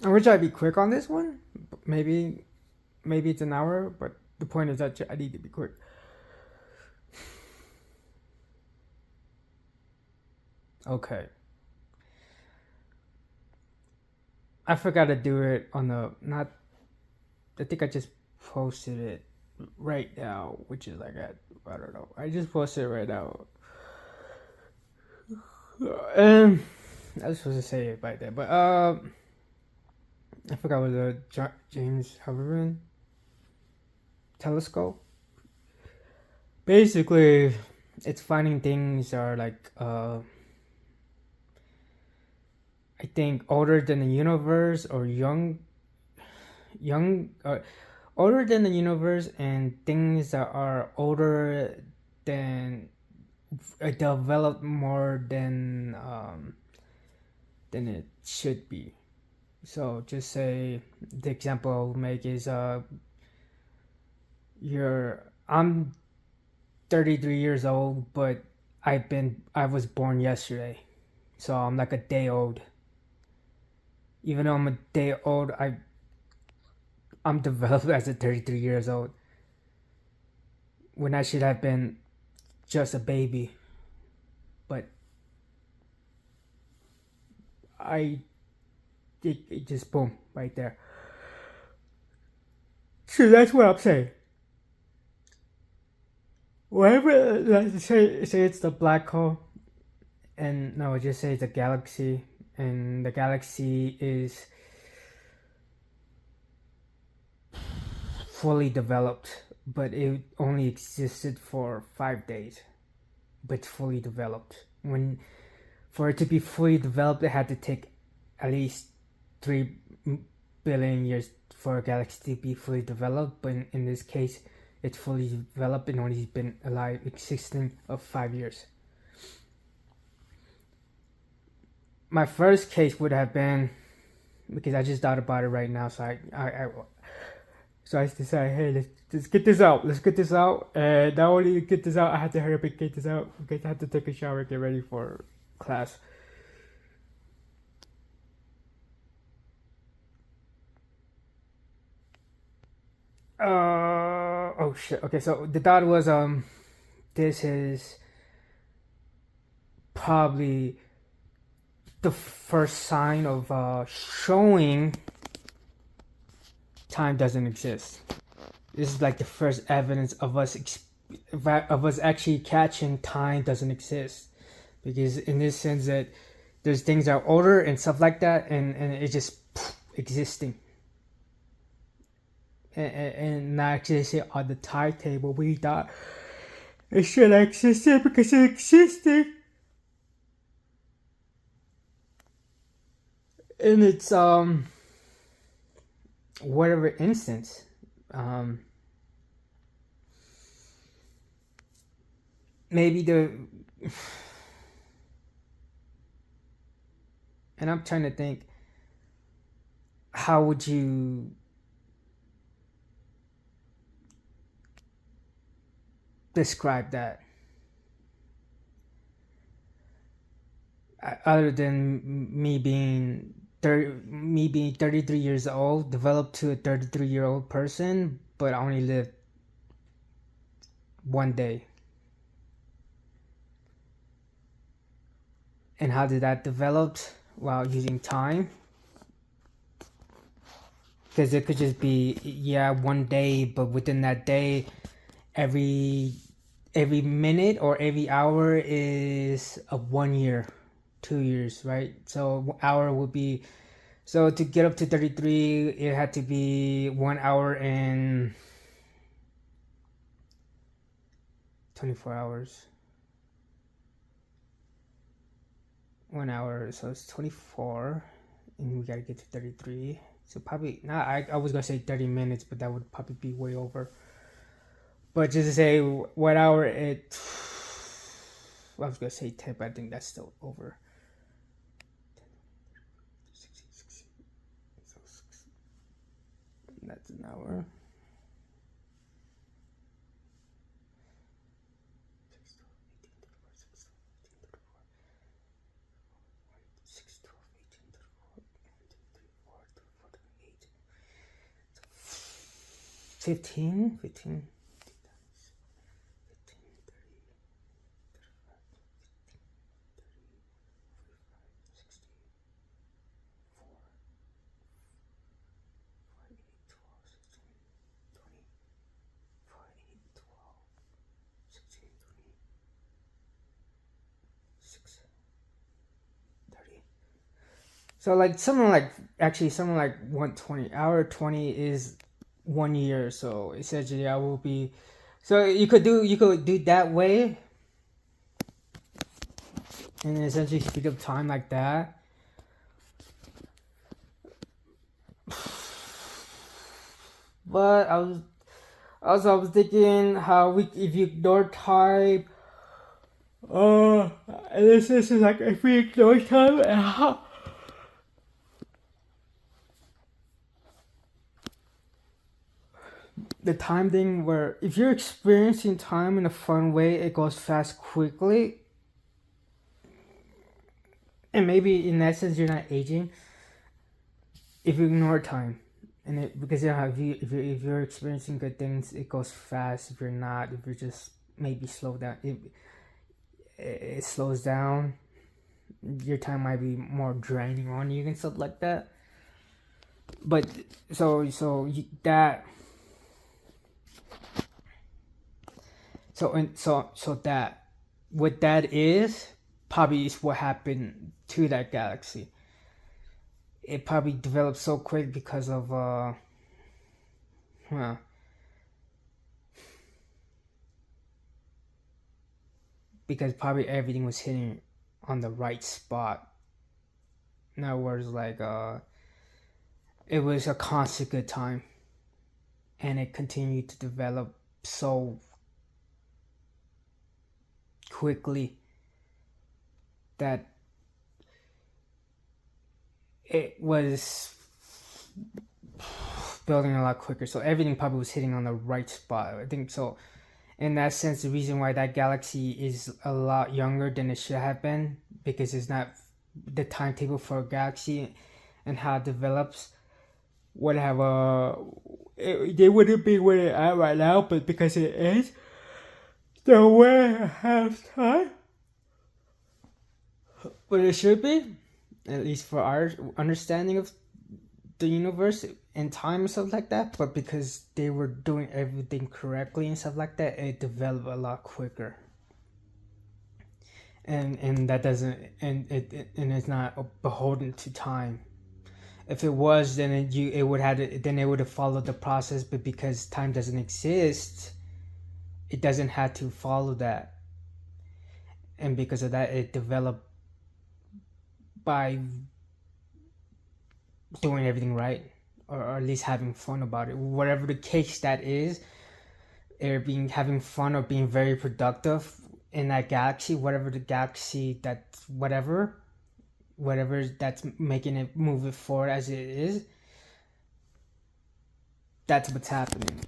I wish I'd be quick on this one. Maybe it's an hour, but the point is that I need to be quick. Okay. I forgot to do it on the not. I think I just posted it right now, which is like I don't know. I just posted it right now, and I was supposed to say it by then, but I forgot what the James Hubbard telescope. Basically, it's finding things are like I think older than the universe or young older than the universe, and things that are older than developed more than it should be. So just say the example I'll make is you're I'm 33 years old, but I was born yesterday, so I'm like a day old. Even though I'm a day old, I'm developed as a 33 years old when I should have been just a baby. But it just boom right there. So that's what I'm saying. Whatever, let's say it's the black hole, and no, just say it's a galaxy, and the galaxy is fully developed, but it only existed for 5 days. But it's fully developed. When for it to be fully developed, it had to take at least 3 billion years for a galaxy to be fully developed. But in this case, it's fully developed and only been alive, existing of 5 years. My first case would have been, because I just thought about it right now, so I decided, hey, let's get this out. Let's get this out. And not only get this out, I had to hurry up and get this out because I had to take a shower, get ready for class. Oh shit. Okay, so the thought was this is probably the first sign of showing time doesn't exist. This is like the first evidence of us actually catching time doesn't exist, because in this sense that there's things that are older and stuff like that, and it's just existing. And not actually on the timetable we thought it should exist because it existed. In its whatever instance. Maybe and I'm trying to think, how would you describe that other than me being 33 years old, developed to a 33-year-old person, but I only lived one day. And how did that develop? While using time. Because it could just be, yeah, one day, but within that day, every minute or every hour is a 1 year, 2 years, right? So hour would be, so to get up to 33, it had to be 1 hour and 24 hours. 1 hour, so it's 24, and we gotta get to 33. So probably not. I was gonna say 30 minutes, but that would probably be way over. But just to say 1 hour, I was gonna say 10, but I think that's still over. That's an hour. 15, 15, 30. So like something like 120. Hour 20 is 1 year. So essentially, I will be. So you could do that way, and essentially speed up time like that. But I was thinking how if you ignore time, this is like if we ignore time, the time thing where if you're experiencing time in a fun way, it goes fast quickly, and maybe in that sense you're not aging if you ignore time. And because if you're experiencing good things, it goes fast. If you're not, if you're just maybe slow down, it slows down. Your time might be more draining on you and stuff like that. But so that that what that is probably is what happened to that galaxy. It probably developed so quick because of because probably everything was hitting on the right spot. In other words, like it was a constant good time, and it continued to develop so quickly that it was building a lot quicker. So everything probably was hitting on the right spot. I think so. In that sense, the reason why that galaxy is a lot younger than it should have been, because it's not the timetable for a galaxy and how it develops would have they wouldn't be where they're at right now, but because it is, they're way ahead of time. But it should be, at least for our understanding of the universe and time and stuff like that. But because they were doing everything correctly and stuff like that, it developed a lot quicker. And that doesn't and it's not beholden to time. If it was, then it would have followed the process. But because time doesn't exist, it doesn't have to follow that. And because of that, it developed by doing everything right, or at least having fun about it. Whatever the case that is, having fun or being very productive in that galaxy, whatever the galaxy that's whatever that's making it move it forward as it is, that's what's happening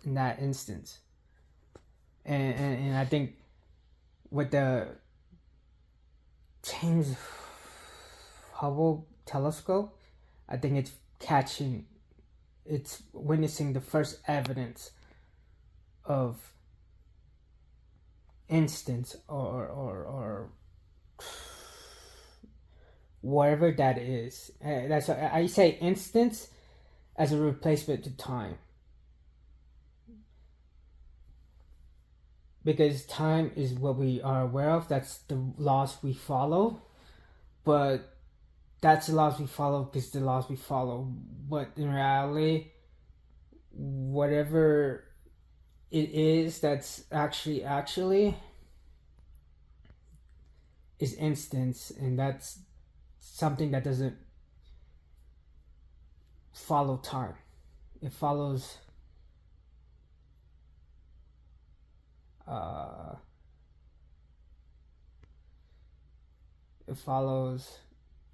in that instance. And I think with the James Hubble telescope, I think it's witnessing the first evidence of instance or whatever that is. That's I say instance as a replacement to time, because time is what we are aware of. That's the laws we follow, but that's the laws we follow because the laws we follow. But in reality, whatever it is that's actually is instance, and that's something that doesn't follow time. It follows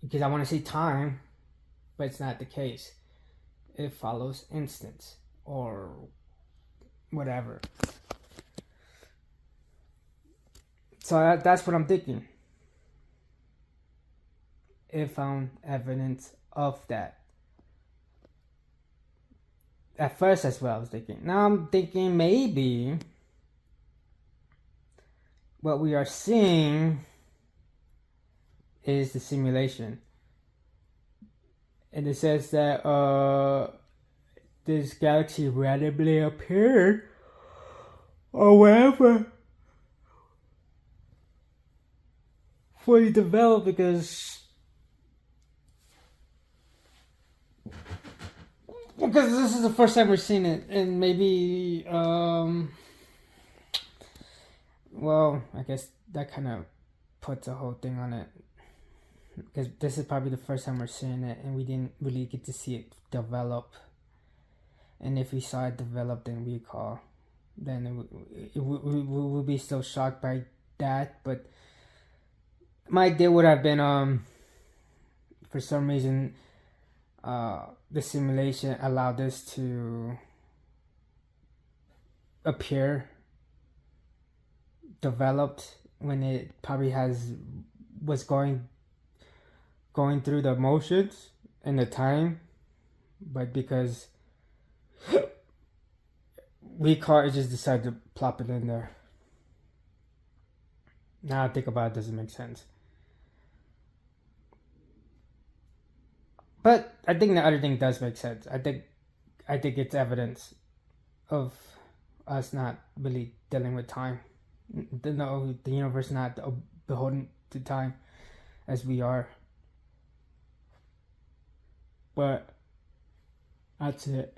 because I want to say time, but it's not the case. It follows instance or whatever. So that's what I'm thinking. It found evidence of that. At first, that's what I was thinking. Now I'm thinking maybe what we are seeing is the simulation. And it says that this galaxy randomly appeared or wherever fully developed because this is the first time we're seeing it, and maybe well, I guess that kind of puts a whole thing on it, because this is probably the first time we're seeing it, and we didn't really get to see it develop. And if we saw it develop, then we would be still shocked by that. But my idea would have been, for some reason, the simulation allowed this to appear developed when it probably was going through the motions and the time, but because it just decided to plop it in there. Now I think about it, doesn't make sense. But I think the other thing does make sense. I think it's evidence of us not really dealing with time. The universe not beholden to time as we are. But that's it.